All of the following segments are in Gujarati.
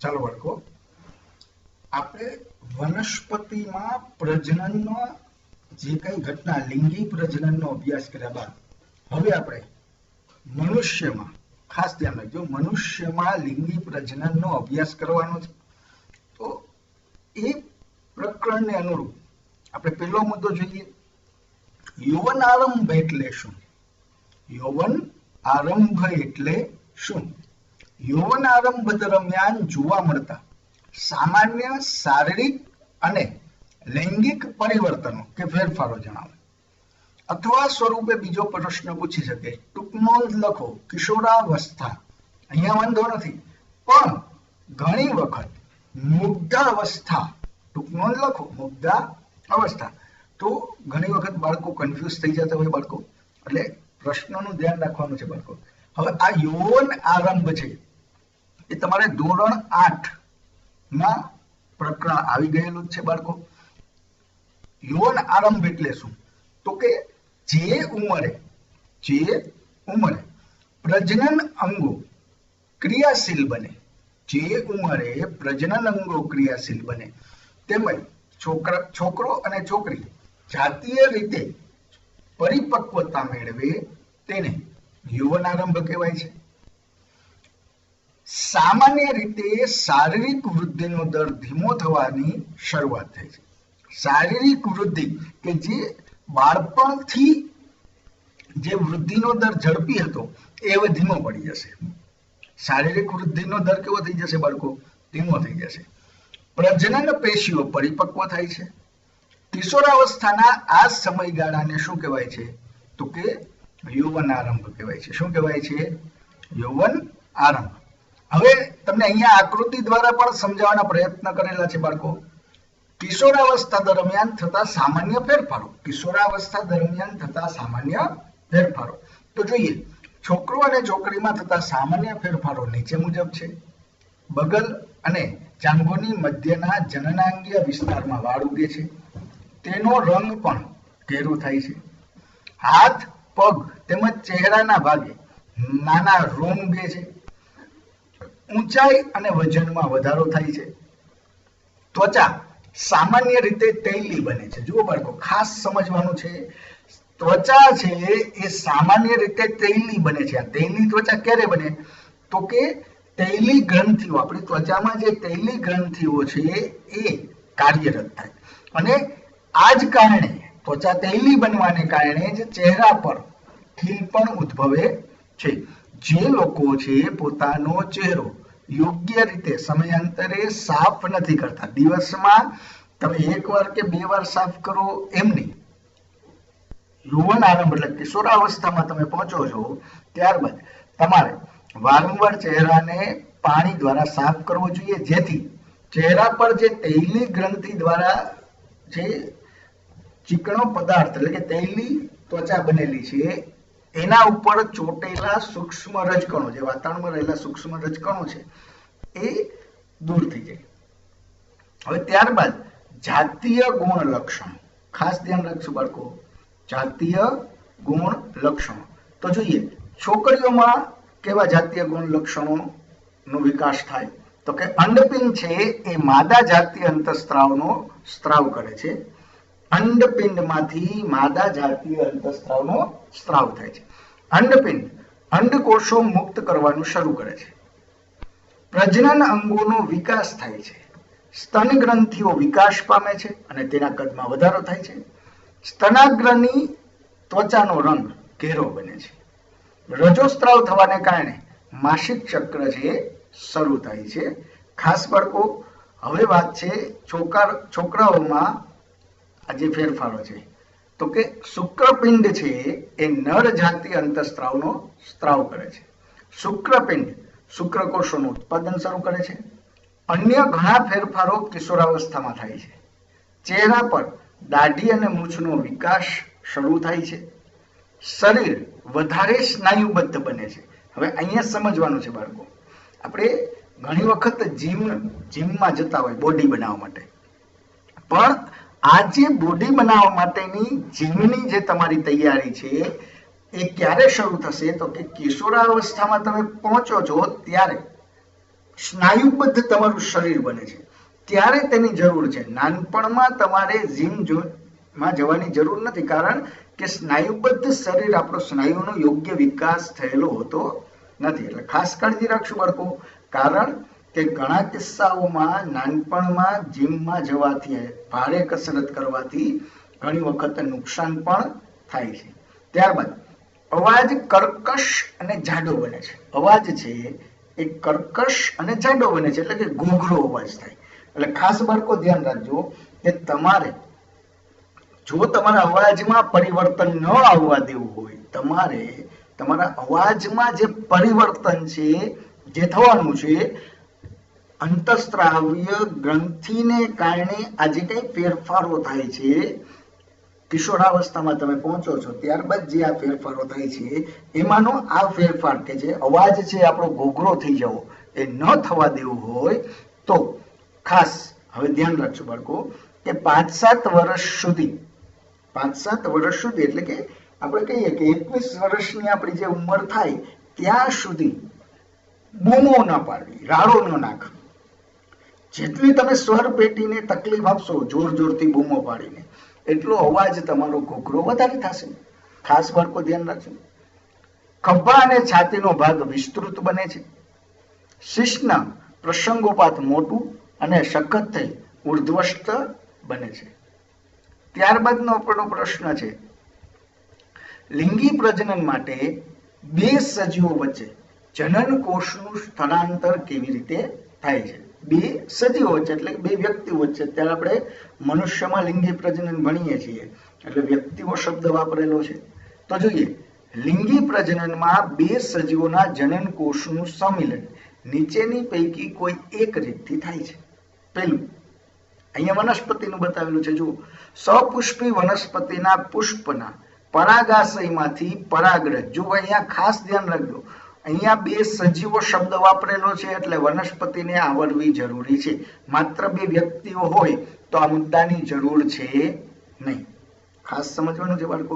ચાલો બાળકો, આપણે વનસ્પતિમાં પ્રજનનનો જે કઈ ઘટના લિંગી પ્રજનનનો અભ્યાસ કર્યા બાદ હવે આપણે મનુષ્યમાં, ખાસ ધ્યાન રાખજો, મનુષ્યમાં લિંગી પ્રજનનનો અભ્યાસ કરવાનો છે. તો એ પ્રકરણને અનુરૂપ આપણે પહેલો મુદ્દો જોઈએ. યૌવન આરંભ એટલે શું? યૌવન આરંભ એટલે શું? યૌવન આરંભ દરમિયાન જોવા મળતા સામાન્ય શારીરિક અને લૈંગિક પરિવર્તનો કે ફેરફારો જણાવો. અથવા સ્વરૂપે બીજો પ્રશ્ન પૂછી શકે, ટૂંક નોંધ લખો, કિશોરાવસ્થા. અહીંયા વાંધો નથી, પણ ઘણી વખત મુગ્ધાવસ્થા, ટૂંક નોંધ લખો, મુગ્ધા અવસ્થા. તો ઘણી વખત બાળકો કન્ફ્યુઝ થઈ જતા હોય બાળકો, એટલે પ્રશ્નનું ધ્યાન રાખવાનું છે બાળકો. હવે આ યૌવન આરંભ છે એ તમારે ધોરણ 8 માં પ્રકરણ આવી ગયેલું છે બાળકો. યૌવન આરંભ એટલે શું? તો કે જે ઉંમરે પ્રજનન અંગો ક્રિયાશીલ બને, જે ઉંમરે પ્રજનન અંગો ક્રિયાશીલ બને, તેમજ છોકરો અને છોકરી જાતીય રીતે પરિપક્વતા મેળવે તેને યૌવન આરંભ કહેવાય છે. સામાન્ય રીતે શારીરિક વૃદ્ધિનો દર ધીમો થવાની શરૂઆત થાય છે. શારીરિક વૃદ્ધિ કે જે બાળપણથી જે વૃદ્ધિનો દર ઝડપી હતો એ હવે ધીમો પડી જશે. શારીરિક વૃદ્ધિનો દર કેવો થઈ જશે બાળકો? ધીમો થઈ જશે. પ્રજનન પેશીઓ પરિપક્વ થાય છે. કિશોરાવસ્થાના આ સમયગાળાને શું કહેવાય છે? તો કે યૌવન આરંભ કહેવાય છે. શું કહેવાય છે? યૌવન આરંભ. હવે તમને અહીંયા આકૃતિ દ્વારા પણ સમજાવવાના પ્રયત્ન કરેલા છે બાળકો. કિશોરાવસ્થા દરમિયાન થતા સામાન્ય ફેરફારો, કિશોરાવસ્થા દરમિયાન થતા સામાન્ય ફેરફારો. તો જોઈએ, છોકરો અને છોકરીમાં થતા સામાન્ય ફેરફારો નીચે મુજબ છે. બગલ અને જાંઘોની મધ્યના જનનાંગીય વિસ્તારમાં વાળ ઉગે છે. તેનો રંગ પણ ઘેરો થાય છે. હાથ, પગ તેમજ ચહેરાના ભાગે નાના રોમ ઉગે છે. ઊંચાઈ અને વજનમાં વધારો થાય છે. ત્વચા સામાન્ય રીતે તૈલી બને છે. જુઓ બાળકો, ખાસ સમજવાનું છે, ત્વચા છે એ સામાન્ય રીતે તૈલી બને છે. આ તૈલી ત્વચા ક્યારે બને? તો કે તૈલી ગ્રંથિઓ, આપણી ત્વચામાં જે તૈલી ગ્રંથિઓ છે એ કાર્યરત થાય, અને આ જ કારણે ત્વચા તૈલી બનવાને કારણે જ ચહેરા પર ખીલ પણ ઉદ્ભવે છે. જે લોકો છે પોતાનો ચહેરો યોગ્ય રીતે સમયાંતરે સાફ નથી કરતા, દિવસમાં તમે 1 વાર કે 2 વાર સાફ કરો એમ નહીં, યૌવન આરંભ એટલે કિશોરાવસ્થામાં તમે પહોંચો છો ત્યારબાદ તમારે વારંવાર ચહેરાને પાણી દ્વારા સાફ કરવો જોઈએ, જેથી ચહેરા પર જે તૈલી ગ્રંથિ દ્વારા જે ચીકણો પદાર્થ એટલે કે તૈલી ત્વચા બનેલી છે એના ઉપર ચોટેલા સૂક્ષ્મ રજકણો, જે વાતાવરણમાં રહેલા સૂક્ષ્મ રજકણો છે એ દૂર થઈ જાય. હવે ત્યારબાદ જાતીય ગુણ લક્ષણો, ખાસ ધ્યાન રાખજો બાળકો, જાતીય ગુણ લક્ષણો. તો જોઈએ, છોકરીઓમાં કેવા જાતીય ગુણ લક્ષણોનો વિકાસ થાય? તો કે અંડપિંડ છે એ માદા જાતીય અંતઃસ્ત્રાવનો સ્ત્રાવ કરે છે. અંડપિંડમાંથી માદા જાતીય અંતઃસ્ત્રાવનો સ્ત્રાવ થાય છે. અંડપિંડ અંડકોષો મુક્ત કરવાનું શરૂ કરે છે. પ્રજનન અંગોનો વિકાસ થાય છે. સ્તન ગ્રંથિઓ વિકાસ પામે છે અને તેના કદમાં વધારો થાય છે. સ્તનાગ્રની ત્વચાનો રંગ ઘેરો બને છે. રજોસ્ત્રાવ થવાને કારણે માસિક ચક્ર છે શરૂ થાય છે. ખાસ બાળકો, હવે વાત છે છોકરાઓમાં આ જે ફેરફારો છે, તો કે શુક્રપિંડ છે એ નર જાતીય અંતઃસ્ત્રાવનો સ્ત્રાવ કરે છે. શુક્રપિંડ શુક્રકોષોનું ઉત્પાદન શરૂ કરે છે. અન્ય ઘણા ફેરફારો કિશોરાવસ્થામાં થાય છે. ચહેરા પર દાઢી અને મૂછનો વિકાસ શરૂ થાય છે. શરીર વધારે સ્નાયુબદ્ધ બને છે. હવે અહીંયા સમજવાનું છે બાળકો, આપણે ઘણી વખત જીમમાં જતા હોય બોડી બનાવવા માટે, પણ આ જે બોડી બનાવવા માટેની જીમની જે તમારી તૈયારી છે એ ક્યારે શરૂ થશે? તો કે કિશોરાવસ્થામાં તમે પહોંચો છો ત્યારે સ્નાયુબદ્ધ તમારું શરીર બને છે ત્યારે તેની જરૂર છે. નાનપણમાં તમારે જીમમાં જવાની જરૂર નથી, કારણ કે સ્નાયુબદ્ધ શરીર આપણો સ્નાયુનો યોગ્ય વિકાસ થયેલો હોતો નથી. એટલે ખાસ કાળજી રાખશું બાળકો, કારણ કે ઘણા કિસ્સાઓમાં નાનપણમાં જીમમાં જવાથી, ભારે કસરત કરવાથી ઘણી વખત નુકસાન પણ થાય છે. ત્યારબાદ અવાજ કર્કશ અને જાડો બને છે. અવાજ છે એ કર્કશ અને જાડો બને છે, એટલે કે ઘોઘરો અવાજ થાય. એટલે ખાસ બાળકો ધ્યાન રાખજો કે તમારે જો તમારા અવાજમાં પરિવર્તન ન આવવા દેવું હોય, તમારે તમારા અવાજમાં જે પરિવર્તન છે જે થવાનું છે, અંતઃસ્ત્રાવ્ય ગ્રંથિને કારણે આ જે કંઈ ફેરફારો થાય છે, કિશોરાવસ્થામાં તમે પહોંચો છો ત્યારબાદ જે આ ફેરફારો થાય છે એમાંનો આ ફેરફાર કે જે અવાજ છે આપણો ઘોઘરો થઈ જવો એ ન થવા દેવું હોય તો ખાસ હવે ધ્યાન રાખજો બાળકો કે 5-7 વર્ષ સુધી એટલે કે આપણે કહીએ કે 21 વર્ષની આપણી જે ઉંમર થાય ત્યાં સુધી બૂમો ન પાડવી, રાડો ન નાખવી. જેટલી તમે સ્વર પેટીને તકલીફ આપશો જોર જોરથી બૂમો પાડીને, એટલો અવાજ તમારો ઘોઘરો વધારે થશે. ખાસ બાળકો ધ્યાન રાખજો. ખભા અને છાતીનો ભાગ વિસ્તૃત બને છે. શીશના પ્રસંગોપાત મોટું અને સખત થઈ ઉર્ધ્વસ્થ બને છે. ત્યારબાદનો આપણો પ્રશ્ન છે, લિંગી પ્રજનન માટે બે સજીવો વચ્ચે જનન કોષનું સ્થળાંતર કેવી રીતે થાય છે? બે સજીવો વચ્ચે એટલે બે વ્યક્તિઓ વચ્ચે. અત્યારે આપણે મનુષ્યમાં લિંગી પ્રજનન ભણીએ છીએ એટલે વ્યક્તિઓ શબ્દ વાપરેલો છે. તો જોઈએ, લિંગી પ્રજનનમાં બે સજીવોના જનન કોષનું સંમિલન નીચેની પૈકી કોઈ એક રીતથી થાય છે. પહેલું, અહીંયા વનસ્પતિનું બતાવેલું છે. જુઓ, સપુષ્પી વનસ્પતિના પુષ્પના પરાગાશયમાંથી પરાગરજ. જો અહીંયા ખાસ ધ્યાન રાખજો, અહીંયા બે સજીવો શબ્દ વાપરેલો છે એટલે વનસ્પતિને આવરવી જરૂરી છે. માત્ર બે વ્યક્તિઓ હોય તો આ મુદ્દાની જરૂર છે નહીં. ખાસ સમજવાનું છે બાળકો.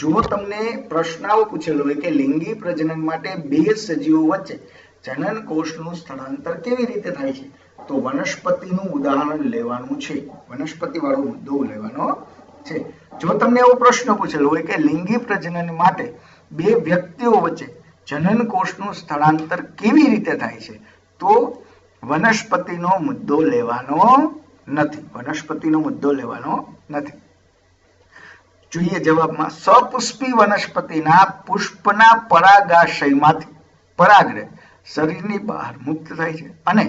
જો તમને પ્રશ્નાઓ પૂછેલો હોય કે લિંગી પ્રજનન માટે બે સજીવો વચ્ચે જનન કોષનું સ્થળાંતર કેવી રીતે થાય છે, તો વનસ્પતિનું ઉદાહરણ લેવાનું છે, વનસ્પતિ વાળો મુદ્દો લેવાનો છે. જો તમને એવો પ્રશ્ન પૂછેલો હોય કે લિંગી પ્રજનન માટે બે વ્યક્તિઓ વચ્ચે જનન કોષનું સ્થળાંતર કેવી રીતે થાય છે, તો વનસ્પતિનો મુદ્દો લેવાનો નથી. જોઈએ જવાબમાં, સપુષ્પી વનસ્પતિના પુષ્પના પરાગાશયમાંથી પરાગરજ શરીરની બહાર મુક્ત થાય છે અને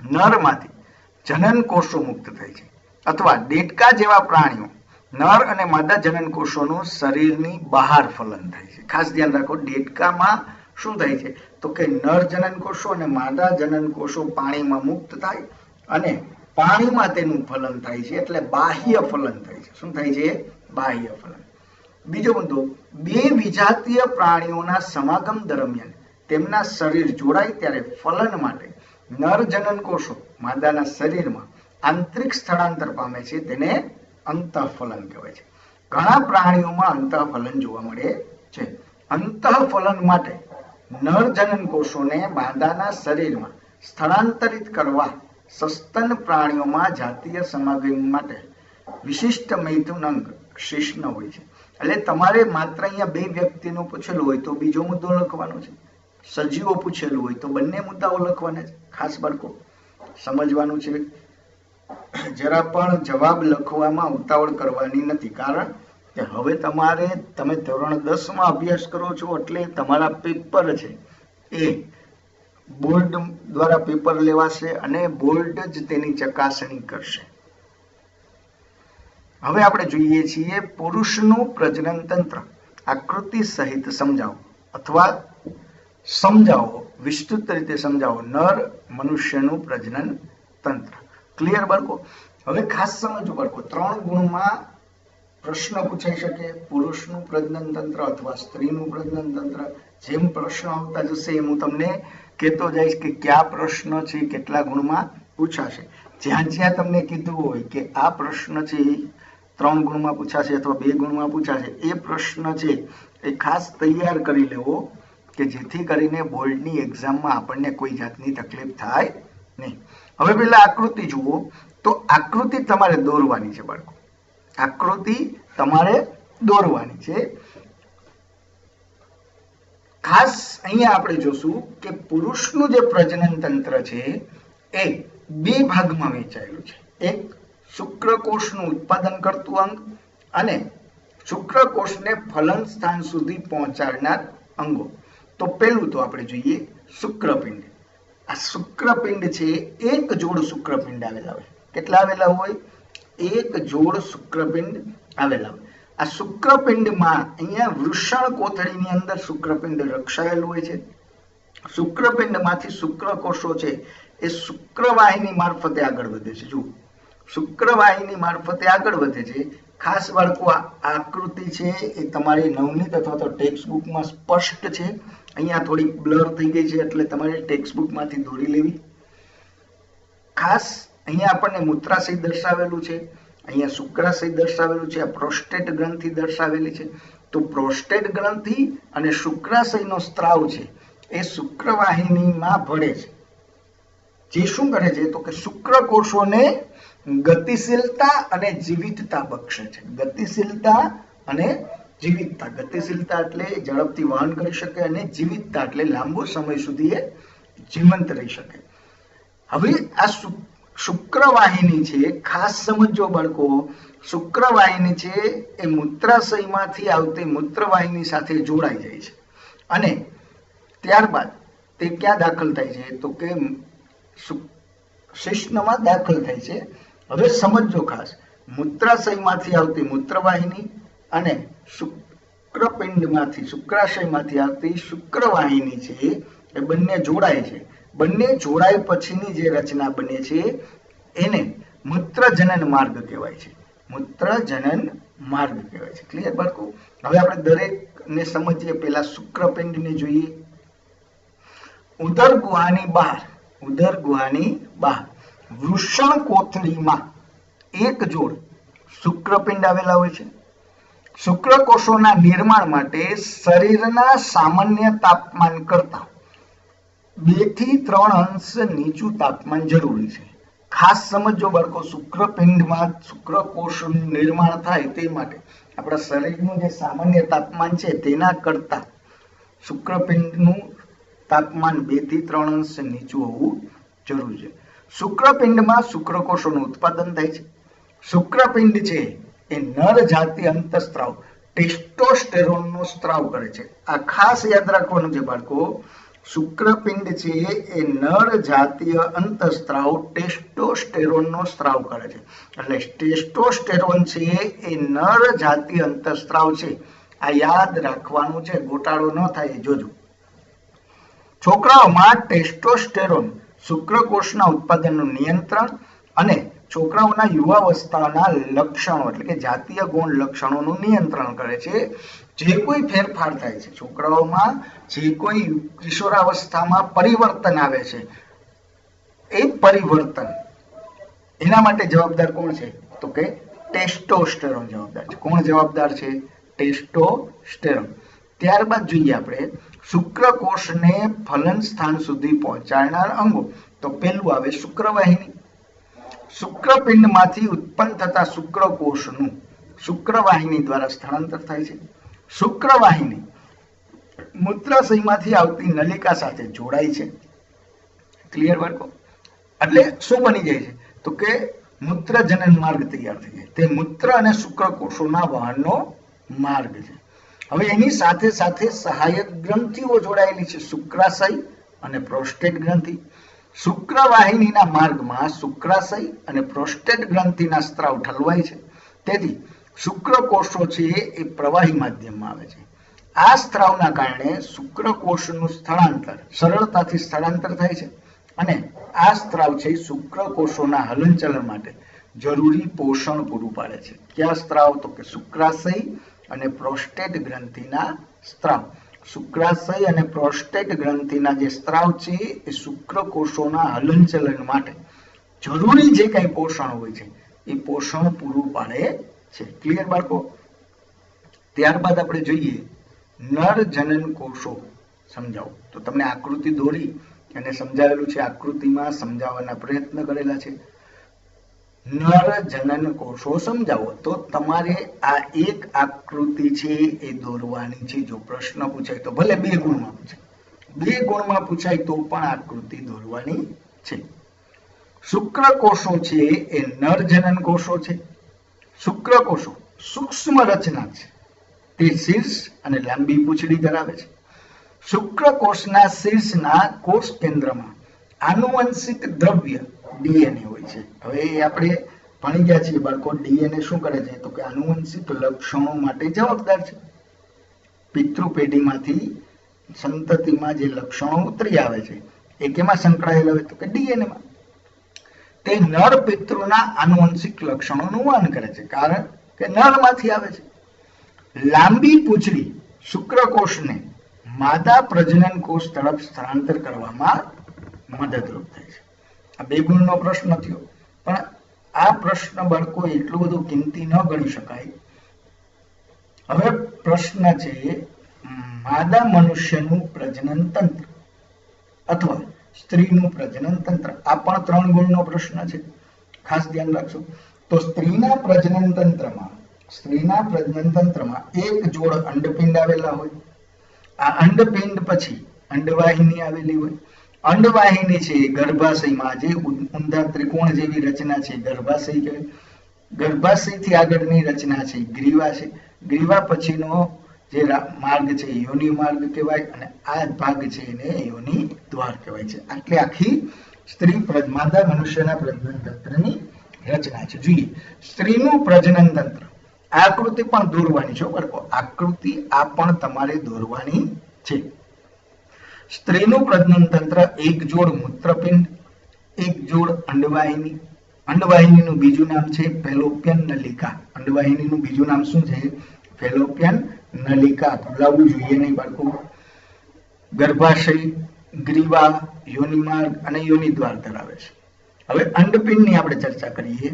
નરમાંથી જનન કોષો મુક્ત થાય છે. અથવા દેડકા જેવા પ્રાણીઓ નર અને માદા જનન કોષોનું શરીરની બહાર ફલન થાય છે. ખાસ ધ્યાન રાખો, દેડકામાં શું થાય છે તો કે નર જનન કોષો અને માદા જનન કોષો પાણીમાં મુક્ત થાય અને પાણીમાં તેનું ફલન થાય છે, એટલે બાહ્ય ફલન થાય છે. શું થાય છે? બાહ્ય ફલન. બીજો મુદ્દો, બે વિજાતીય પ્રાણીઓના સમાગમ દરમિયાન તેમના શરીર જોડાય ત્યારે ફલન માટે નર જનન કોષો માદાના શરીરમાં આંતરિક સ્થળાંતર પામે છે, તેને અંતઃફલન કહેવાય છે. ઘણા પ્રાણીઓમાં અંતઃફલન જોવા મળે છે. અંતઃફલન માટે નર જનન કોષોને માદાના શરીરમાં સ્થળાંતરિત કરવા સસ્તન પ્રાણીઓમાં જાતીય સમાગમ માટે વિશિષ્ટ મૈથુન અંગ શિશ્ન હોય છે. એટલે તમારે માત્ર અહીંયા બે વ્યક્તિનું પૂછેલું હોય તો બીજો મુદ્દો લખવાનો છે, સજીવો પૂછેલું હોય તો બંને મુદ્દાઓ લખવાના છે. ખાસ બાળકો સમજવાનું છે, જરા પણ જવાબ લખવામાં ઉતાવળ કરવાની નથી, કારણ કે હવે તમે ધોરણ 10 માં અભ્યાસ કરો છો એટલે તમારા પેપર છે એ બોર્ડ દ્વારા પેપર લેવાશે અને બોર્ડ જ તેની ચકાસણી કરશે. હવે આપણે જોઈએ છીએ પુરુષનું પ્રજનન તંત્ર આકૃતિ સહિત સમજાવો અથવા સમજાવો, વિસ્તૃત રીતે સમજાવો નર મનુષ્યનું પ્રજનન તંત્ર. ક્લિયર બાળકો? હવે ખાસ સમજો બાળકો, 3 ગુણમાં પ્રશ્ન પૂછાઈ શકે, પુરુષનું પ્રજનન તંત્ર અથવા સ્ત્રીનું પ્રજનન તંત્ર. જેમ પ્રશ્ન આવતા જશે એમ હું તમને કહેતો જઈશ કે કયા પ્રશ્ન છે કેટલા ગુણમાં પૂછાશે. જ્યાં જ્યાં તમને કીધું હોય કે આ પ્રશ્ન છે 3 ગુણમાં પૂછાશે અથવા 2 ગુણમાં પૂછાશે, એ પ્રશ્ન છે એ ખાસ તૈયાર કરી લેવો કે જેથી કરીને બોર્ડની એક્ઝામમાં આપણને કોઈ જાતની તકલીફ થાય નહીં. હવે પેલા આકૃતિ જુઓ, તો આકૃતિ તમારે દોરવાની છે બાળકો, આકૃતિ તમારે દોરવાની છે. ખાસ અહીંયા આપણે જોશું કે પુરુષનું જે પ્રજનન તંત્ર છે એ બે ભાગમાં વહેંચાયેલું છે. એક શુક્રકોષનું ઉત્પાદન કરતું અંગ અને શુક્રકોષને ફલન સ્થાન સુધી પહોંચાડનાર અંગો. તો પહેલું તો આપણે જોઈએ શુક્રપિંડ. આ શુક્રપિંડ છે, એક જોડ શુક્રપિંડ આવેલા હોય. કેટલા આવેલા હોય? એક જોડ શુક્રપિંડ આવેલા હોય. આ શુક્રપિંડમાં અહીંયા વૃષણ કોથળીની અંદર શુક્રપિંડ રક્ષાયેલું હોય છે. શુક્રપિંડમાંથી શુક્રકોષો છે એ શુક્રવાહિની મારફતે આગળ વધે છે. જુઓ, શુક્રવાહિની મારફતે આગળ વધે છે. ખાસ બાળકો આ આકૃતિ છે એ તમારી નવનીત અથવા તો ટેક્સ્ટ બુકમાં સ્પષ્ટ છે. અહીંયા થોડી બ્લર થઈ ગઈ છે એટલે તમારે ટેક્સ્ટ બુકમાંથી દોરી લેવી. ખાસ અહીંયા આપણને મૂત્રાશય દર્શાવેલું છે, અહીંયા શુક્રાશય દર્શાવેલું છે, આ પ્રોસ્ટેટ ગ્રંથિ દર્શાવેલી છે. તો પ્રોસ્ટેટ ગ્રંથિ અને શુક્રાશયનો સ્ત્રાવ છે એ શુક્રવાહિનીમાં ભળે છે. જે શું કરે છે તો કે શુક્રકોષોને ગતિશીલતા અને જીવિતતા બક્ષે છે. ગતિશીલતા અને જીવિતતા. ગતિશીલતા એટલે ઝડપથી વહન કરી શકે અને જીવિતતા એટલે લાંબો સમય સુધી એ જીવંત રહી શકે. હવે આ શુક્રવાહિની છે, ખાસ સમજો બાળકો, શુક્રવાહિની છે એ મૂત્રાશયમાંથી આવતી મૂત્રવાહિની સાથે જોડાઈ જાય છે અને ત્યારબાદ તે ક્યાં દાખલ થાય છે તો કે શિશ્નમાં દાખલ થાય છે. હવે સમજો ખાસ, મૂત્રાશયમાંથી આવતી મૂત્રવાહિની અને શુક્રપિંડમાંથી શુક્રાશયમાંથી આવતી શુક્રવાહિની છે એ બંને જોડાય છે. બંને જોડાય પછીની જે રચના બને છે એને મૂત્રજનન માર્ગ કહેવાય છે. મૂત્રજનન માર્ગ કહેવાય છે. ક્લિયર બાળકો? હવે આપણે દરેકને સમજીએ. પહેલા શુક્રપિંડને જોઈએ. ઉદર ગુહાની બહાર, ઉદર ગુહાની બહાર વૃષણ કોથળીમાં એક જોડ શુક્રપિંડ આવેલા હોય છે. શુક્રકોષોના નિર્માણ માટે શરીરના સામાન્ય તાપમાન કરતા 2 થી 3 અંશ નીચું તાપમાન જરૂરી છે. ખાસ સમજો બાળકો, શુક્રપિંડમાં શુક્રકોષનું નિર્માણ થાય તે માટે આપણા શરીરનું જે સામાન્ય તાપમાન છે તેના કરતા શુક્રપિંડનું તાપમાન 2 થી 3 અંશ નીચું હોવું જરૂરી છે. શુક્રપિંડમાં શુક્રકોષોનું ઉત્પાદન થાય છે. શુક્રપિંડ છે એ નર જાતીય અંતઃસ્ત્રાવ ટેસ્ટોસ્ટેરોનનો સ્ત્રાવ કરે છે. આ ખાસ યાદ રાખવાનું છે બાળકો. શુક્રપિંડ છે એ નર જાતીય અંતઃસ્ત્રાવ ટેસ્ટોસ્ટેરોનનો સ્ત્રાવ કરે છે. એટલે ટેસ્ટોસ્ટેરોન છે એ નર જાતીય અંતઃસ્ત્રાવ છે. આ યાદ રાખવાનું છે, ગોટાળો ન થાય એ જોજો. છોકરાઓમાં ટેસ્ટોસ્ટેરોન શુક્રકોષના ઉત્પાદનનું નિયંત્રણ અને છોકરાઓના યુવાવસ્થાના લક્ષણો એટલે કે જાતીય ગુણ લક્ષણોનું નિયંત્રણ કરે છે. જે કોઈ ફેરફાર થાય છે છોકરાઓમાં, જે કોઈ કિશોરાવસ્થામાં પરિવર્તન આવે છે એ પરિવર્તન એના માટે જવાબદાર કોણ છે તો કે ટેસ્ટોસ્ટેરોન જવાબદાર છે. કોણ જવાબદાર છે? ટેસ્ટોસ્ટેરોન. ત્યારબાદ જોઈએ આપણે શુક્રકોષને ફલન સ્થાન સુધી પહોંચાડનાર અંગો. તો પહેલું આવે શુક્રવાહિની. શુક્રપિંડમાંથી ઉત્પન્ન થતા શુક્રકોષનું શુક્રવાહિની દ્વારા સ્થળાંતર થાય છે. શુક્રવાહિની મૂત્રાશયમાંથી આવતી નલિકા સાથે જોડાય છે. ક્લિયર બાળકો? એટલે શું બની જાય છે તો કે મૂત્રજનન માર્ગ તૈયાર થઈ જાય. તે મૂત્ર અને શુક્રકોષોના વહનનો માર્ગ છે. હવે એની સાથે સાથે સહાયક ગ્રંથિઓ જોડાયેલી છે, શુક્રાશય અને પ્રોસ્ટેટ ગ્રંથિ. શુક્રવાહિનીના માર્ગમાં શુક્રાશય અને પ્રોસ્ટેટ ગ્રંથિના સ્ત્રાવ ઠલવાય છે. તેથી શુક્રકોષો છે એ પ્રવાહી માધ્યમમાં આવે છે. આ સ્ત્રાવના કારણે શુક્રકોષનું સ્થળાંતર સરળતાથી સ્થળાંતર થાય છે અને આ સ્ત્રાવ છે શુક્રકોષોના હલનચલન માટે જરૂરી પોષણ પૂરું પાડે છે. કયા સ્ત્રાવ તો કે શુક્રાશય અને પ્રોસ્ટેટ ગ્રંથિના સ્ત્રાવ. શુક્રાશય અને પ્રોસ્ટેટ ગ્રંથિના જે સ્ત્રાવ છે એ શુક્રકોષોના હલનચલન માટે જરૂરી જે કંઈ પોષણ હોય છે એ પોષણ પૂરું પાડે છે. ક્લિયર બાળકો? ત્યારબાદ આપણે જોઈએ નર જનન કોષો સમજાવો. તો તમને આકૃતિ દોરી અને સમજાવેલું છે, આકૃતિમાં સમજાવવાના પ્રયત્ન કરેલા છે. નર જનન કોષો સમજાવો. તો તમારે આ એક આકૃતિ છે એ દોરવાની છે. જો પ્રશ્ન પૂછાય તો ભલે 2 ગુણમાં પૂછાય, 2 ગુણમાં પૂછાય તો પણ આકૃતિ દોરવાની છે. શુક્રકોષો છે એ નર જનન કોષો છે. શુક્રકોષો સૂક્ષ્મ રચના છે, તે શીર્ષ અને લાંબી પૂંછડી ધરાવે છે. શુક્રકોષના શીર્ષના કોષ કેન્દ્રમાં આનુવંશિક દ્રવ્ય ડીએનએ હોય છે. હવે આપણે ભણી ગયા છીએ બાળકો, ડીએનએ શું કરે છે તો કે આનુવંશિક લક્ષણો માટે જવાબદાર છે. પિતૃ પેઢીમાંથી સંતતિમાં જે લક્ષણો ઉતરી આવે છે એ કેમાં સંકળાયેલા હોય તો કે ડીએનએમાં. તે નર પિતૃના આનુવંશિક લક્ષણોનું વહન કરે છે, કારણ કે નરમાંથી આવે છે. લાંબી પૂંછડી શુક્રકોષને માદા પ્રજનન કોષ તરફ સ્થળાંતર કરવામાં મદદરૂપ થાય છે. આ 2 ગુણનો પ્રશ્ન થયો, પણ આ પ્રશ્ન બાળકો એટલું બધું કિંમતી ન ગણી શકાય. હવે પ્રશ્ન છે માદા મનુષ્યનું પ્રજનન તંત્ર અથવા સ્ત્રીનું પ્રજનન તંત્ર. આ પણ 3 ગુણનો પ્રશ્ન છે, ખાસ ધ્યાન રાખજો. તો સ્ત્રીના પ્રજનન તંત્રમાં એક જોડ અંડપિંડ આવેલા હોય. આ અંડપિંડ પછી અંડવાહિની આવેલી હોય. અંડવાહિની છે ગર્ભાશયમાં જે ઊંધા ત્રિકોણ જેવી રચના છે ગર્ભાશય કહેવાય. ગર્ભાશયથી આગળની રચના છે ગ્રીવા છે. ગ્રીવા પછીનો જે માર્ગ છે યોનિ માર્ગ કહેવાય, અને આ ભાગ છે એને યોનિ દ્વાર કહેવાય છે. આટલી આખી સ્ત્રી માદા મનુષ્યના પ્રજનન તંત્રની રચના છે. જોઈએ સ્ત્રીનું પ્રજનન તંત્ર. આકૃતિ પણ દોરવાની છે બાળકો, આકૃતિ આ પણ તમારે દોરવાની છે. સ્ત્રીનું પ્રજનન તંત્ર એક જોડ મૂત્રપિંડ, એક જોડ અંડવાહિની. અંડવાહિનીનું બીજું નામ છે ફેલોપિયન નલિકા. અંડવાહિનીનું બીજું નામ શું છે? ફેલોપિયન નલિકા. ભૂલાવવું જોઈએ નહીં બાળકો. ગર્ભાશય, ગ્રીવા, યોનિમાર્ગ અને યોનિદ્વાર ધરાવે છે. હવે અંડપિંડની આપણે ચર્ચા કરીએ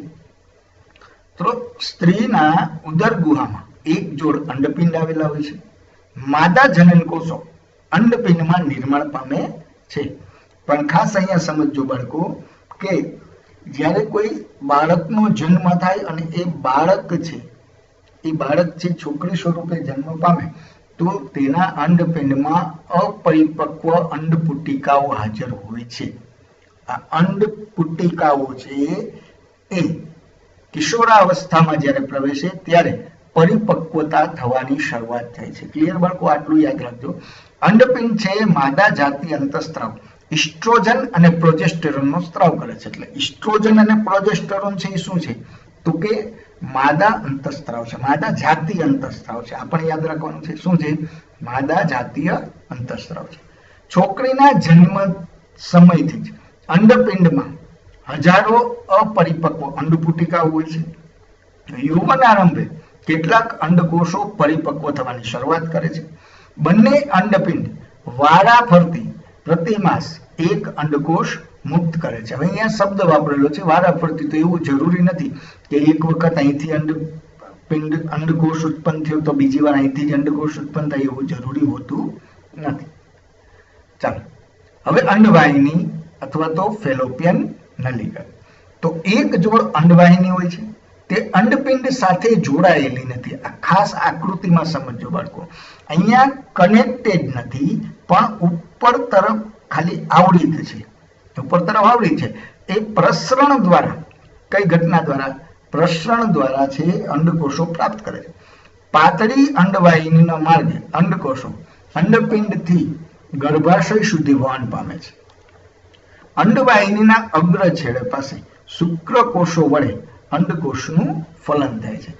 તો સ્ત્રીના ઉદર ગુહામાં એક જોડ અંડપિંડ આવેલા હોય છે. માદા જનન કોષો અંડપિંડમાં નિર્માણ પામે છે. પણ ખાસ અહીંયા સમજજો બાળકો કે જ્યારે કોઈ બાળકનો જન્મ થાય અને એ બાળક છે છોકરી સ્વરૂપે જન્મ પામે તો તેના અંડપિંડમાં અપરિપક્વ અંડપુટિકાઓ હાજર હોય છે. આ અંડપુટિકાઓ છે એ કિશોરાવસ્થામાં જ્યારે પ્રવેશે ત્યારે પરિપક્વતા થવાની શરૂઆત થાય છે. ક્લિયર બાળકો? આટલું યાદ રાખજો. અંડપિંડ છે માદા જાતિ અંતઃસ્ત્રાવ ઇસ્ટ્રોજન અને પ્રોજેસ્ટેરોનનો સ્ત્રાવ કરે છે. એટલે ઇસ્ટ્રોજન અને પ્રોજેસ્ટેરોન છે એ શું છે તો કે માદા અંતઃસ્ત્રાવ છે, માદા જાતીય અંતઃસ્ત્રાવ છે. આ પણ યાદ રાખવાનું છે. શું છે? માદા જાતીય અંતઃસ્ત્રાવ છે. છોકરીના જન્મ સમયથી જ અંડપિંડમાં હજારો અપરિપક્વ અંડપુટિકાઓ હોય છે. યૌવન આરંભે કેટલાક અંડકોષો પરિપક્વ થવાની શરૂઆત કરે છે. બંને અંડપિંડ વારા ફરતી પ્રતિમાસ એક અંડકોષ મુક્ત કરે છે. હવે અહીંયા શબ્દ વાપરેલો છે વારા ફરતી, તો એવું જરૂરી નથી કે એક વખત અહીંથી અંડકોષ ઉત્પન્ન થયો તો બીજી વાર અહીંથી જ અંડકોષ ઉત્પન્ન થાય, એવું જરૂરી હોતું નથી. ચાલો હવે અંડવાહિની અથવા તો ફેલોપિયન નલિકા. તો એક જોડ અંડવાહિની હોય છે, તે અંડપિંડ સાથે જોડાયેલી નથી. આ ખાસ આકૃતિમાં સમજો બાળકો. અહીંયા કનેક્ટેડ નથી, પણ ઉપર તરફ ખાલી આવૃત છે. ઉપર તરફ આવૃત છે. એ પ્રસરણ દ્વારા, કઈ ઘટના દ્વારા? પ્રસરણ દ્વારા છે અંડકોષો પ્રાપ્ત કરે છે. પાતળી અંડવાહિનીના માર્ગે અંડકોષો અંડપિંડથી ગર્ભાશય સુધી વહન પામે છે. અંડવાહિનીના અગ્ર છેડે પાસે શુક્રકોષો વડે અંડકોષનું ફલન થાય છે.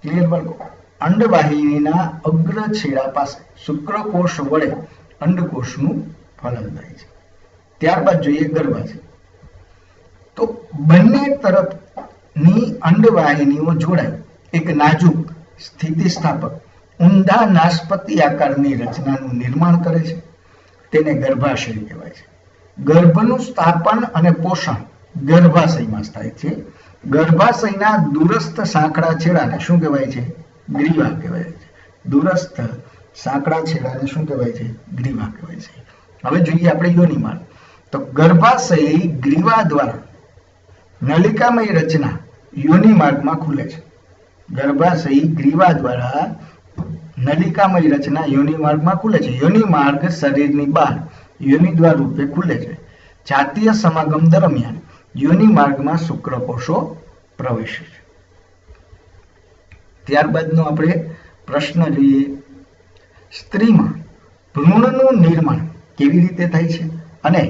ક્લિયર બાળકો? અંડવાહિનીના અગ્ર છેડા પાસે શુક્રકોષ વડે અંડકોષનું ફલન થાય છે. ત્યારબાદ જોઈએ ગર્ભાશય. તો બંને તરફની અંડવાહિનીઓ જોડાય એક નાજુક સ્થિતિસ્થાપક ઊંધા નાશપતિ આકારની રચનાનું નિર્માણ કરે છે. તેને ગર્ભાશય કહેવાય છે. ગર્ભનું સ્થાપન અને પોષણ ગર્ભાશયમાં થાય છે. ગર્ભાશયના દૂરસ્થ સાંકડા છેડાને શું કહેવાય છે? ગ્રીવા કહેવાય છે. દૂરસ્થ સાંકડા છેડાને શું કહેવાય છે? ગ્રીવા કહેવાય છે. હવે જોઈએ આપણે યોનિમાર્ગ. તો ગર્ભાશય ગ્રીવા દ્વારા નલિકામય રચના યોનિમાર્ગમાં ખુલે છે. ગર્ભાશય ગ્રીવા દ્વારા નલિકામય રચના યોનિમાર્ગમાં ખુલે છે. યોનિમાર્ગ શરીરની બહાર યોનિદ્વાર રૂપે ખુલે છે. જાતીય સમાગમ દરમિયાન યોનિમાર્ગમાં શુક્રકોષો પ્રવેશે છે. ત્યારબાદનો આપણે પ્રશ્ન જોઈએ. સ્ત્રીમાં ભ્રૂણનું નિર્માણ કેવી રીતે થાય છે અને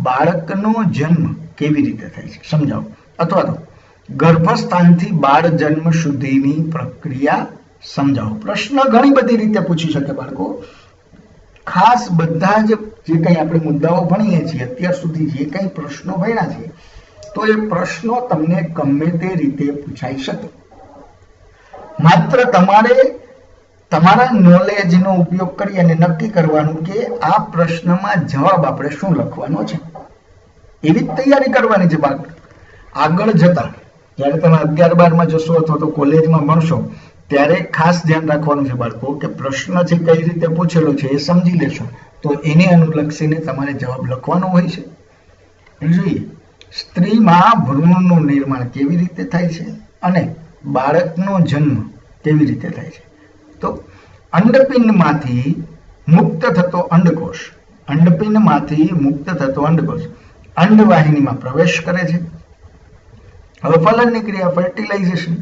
બાળકનો જન્મ કેવી રીતે થાય છે સમજાવો. અથવા તો ગર્ભસ્થાનથી બાળ જન્મ સુધીની પ્રક્રિયા સમજાવો. પ્રશ્ન ઘણી બધી રીતે પૂછી શકે બાળકો. ખાસ બધા જે કંઈ આપણે મુદ્દાઓ ભણીએ છીએ અત્યાર સુધી જે કંઈ પ્રશ્નો ભણ્યા છે તો એ પ્રશ્નો તમને ગમે તે રીતે પૂછાઈ શકે. માત્ર તમારે તમારા નોલેજનો ઉપયોગ કરી અને નક્કી કરવાનું કે આ પ્રશ્નમાં જવાબ આપણે શું લખવાનો છે. એવી જ તૈયારી કરવાની છે બાળક. આગળ જતા જ્યારે તમે 11-12માં જશો અથવા તો કોલેજમાં ભણશો ત્યારે ખાસ ધ્યાન રાખવાનું છે બાળકો કે પ્રશ્ન છે કઈ રીતે પૂછેલો છે એ સમજી લેશો તો એને અનુલક્ષીને તમારે જવાબ લખવાનો હોય છે. જોઈએ સ્ત્રીમાં ભ્રૂણનું નિર્માણ કેવી રીતે થાય છે અને બાળકનો જન્મ કેવી રીતે થાય છે. તો અંડપિંડમાંથી મુક્ત થતો અંડકોષ અંડવાહિનીમાં પ્રવેશ કરે છે. હવે ફલનની ક્રિયા ફર્ટિલાઇઝેશન.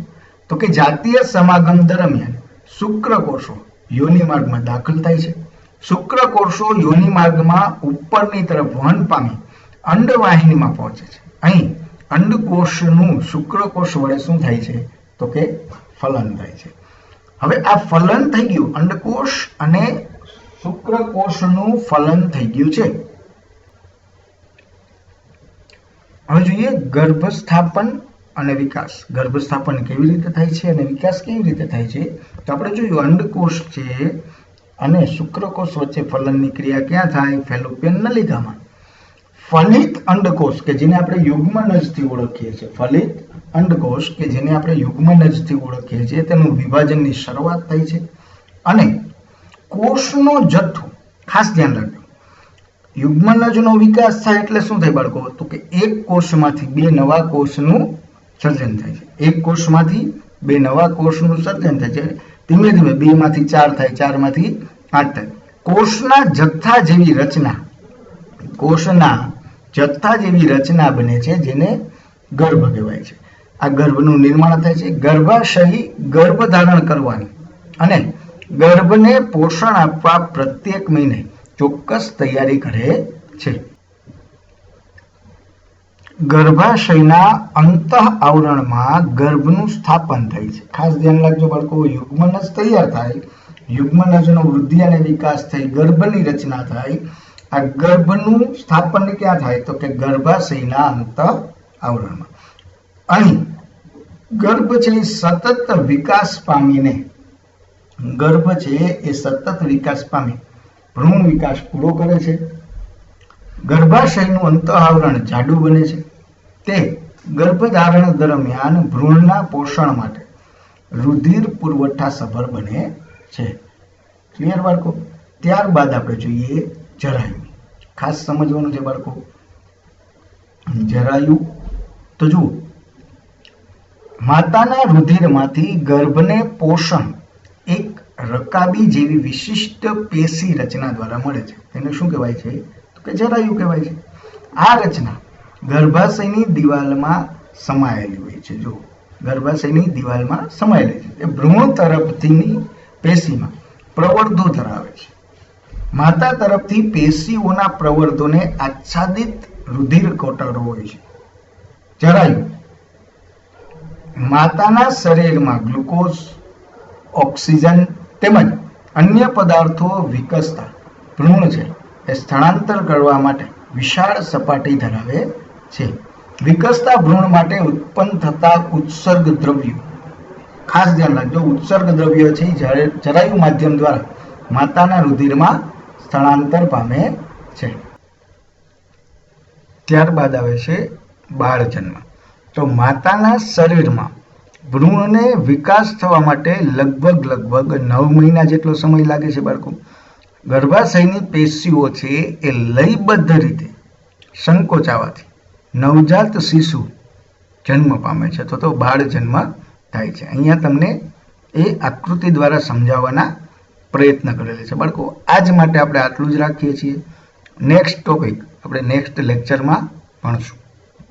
તો કે જાતીય સમાગમ દરમિયાન શુક્રકોષો યોનિમાર્ગમાં દાખલ થાય છે. શુક્રકોષો યોનિમાર્ગમાં ઉપરની તરફ વહન પામી અંડવાહિનીમાં પહોંચે છે. અહીં અંડકોષનું શુક્રકોષ વડે શું થાય છે તો કે ફલન થાય છે. હવે આ ફલન થઈ ગયું, અંડકોષ અને શુક્રકોષનું ફલન થઈ ગયું છે. હવે જોઈએ ગર્ભસ્થાપન અને વિકાસ. ગર્ભસ્થાપન કેવી રીતે થાય છે અને વિકાસ કેવી રીતે થાય છે. તો આપણે જોયું અંડકોષ છે અને શુક્રકોષ વચ્ચે ફલનની ક્રિયા ક્યાં થાય? ફેલોપિયન નલિકામાં. ફલિત અંડકોષ કે જેને આપણે યુગ્મનજથી ઓળખીએ છીએ, ફલિત અંડકોષ કે જેને આપણે યુગ્મનજથી ઓળખીએ છીએ તેનું વિભાજનની શરૂઆત થાય છે અને કોષનો જથ્થો, ખાસ ધ્યાન રાખજો, યુગ્મનજનો વિકાસ થાય એટલે શું થાય બાળકો? તો કે એક કોષમાંથી બે નવા કોષનું સર્જન થાય છે. એક કોષમાંથી બે નવા કોષનું સર્જન થાય છે. ધીમે ધીમે 2 માંથી 4 થાય, 4 માંથી 8 થાય. કોષના જથ્થા જેવી રચના બને છે જેને ગર્ભ કહેવાય છે. આ ગર્ભનું નિર્માણ થાય છે. ગર્ભાશય ગર્ભ ધારણ કરવાની અને ગર્ભને પોષણ આપવા પ્રત્યેક મહિને ચોક્કસ તૈયારી કરે છે. ગર્ભાશયના અંતઃ આવરણમાં ગર્ભનું સ્થાપન થાય છે. ખાસ ધ્યાન રાખજો બાળકો, યુગ્મનજ તૈયાર થાય, યુગ્મનજનો વૃદ્ધિ અને વિકાસ થઈ, ગર્ભની રચના થાય. આ ગર્ભનું સ્થાપન ક્યાં થાય? તો કે ગર્ભાશયના અંતઃ આવરણમાં. અહીં ગર્ભ છે એ સતત વિકાસ પામીને ભ્રૂણ વિકાસ પૂરો કરે છે. ગર્ભાશયનું અંતઃ આવરણ જાડું બને છે. તે ગર્ભધારણ દરમિયાન ભ્રૂણના પોષણ માટે રુધિર પુરવઠા સભર બને છે. ક્લિયર બાળકો? ત્યારબાદ આપણે જોઈએ જરાયુ. ખાસ સમજવાનું છે બાળકો. જરાયુ તો જુઓ, માતાના રુધિરમાંથી ગર્ભને પોષણ એક રકાબી જેવી વિશિષ્ટ પેશી રચના દ્વારા મળે છે. તેને શું કહેવાય છે? તો કે જરાયુ કહેવાય છે. આ રચના ગર્ભાશયની દિવાલમાં સમાયેલી હોય છે. જો ગર્ભાશયની દિવાલમાં સમાયેલી છે. તે ભ્રૂણ તરફથી પેશીમાં પ્રવર્ધો ધરાવે છે. માતા તરફથી પેશીઓના પ્રવર્ધોને આચ્છાદિત રુધિર કોટરો હોય છે. જરાયુ માતાના શરીરમાં ગ્લુકોઝ, ઓક્સિજન તેમજ અન્ય પદાર્થો વિકસતા ભ્રૂણ છે એ સ્થળાંતર કરવા માટે વિશાળ સપાટી ધરાવે છે. વિકસતા ભ્રૂણ માટે ઉત્પન્ન થતા ઉત્સર્ગ દ્રવ્યો, ખાસ ધ્યાન રાખજો, ઉત્સર્ગ દ્રવ્યો છે જરાયુ માધ્યમ દ્વારા માતાના રુધિરમાં સ્થળાંતર પામે છે. ત્યારબાદ આવે છે બાળ જન્મ. તો માતાના શરીરમાં ભ્રૂણને વિકાસ થવા માટે લગભગ 9 મહિના જેટલો સમય લાગે છે બાળકો. ગર્ભાશયની પેશીઓ છે એ લયબદ્ધ રીતે સંકોચાવાથી નવજાત શિશુ જન્મ પામે છે તો બાળ જન્મ થાય છે. અહીંયા તમને એ આકૃતિ દ્વારા સમજાવવાના પ્રયત્ન કરેલા છે બાળકો. આજ માટે આપણે આટલું જ રાખીએ છીએ. નેક્સ્ટ ટોપિક આપણે નેક્સ્ટ લેક્ચરમાં ભણશું.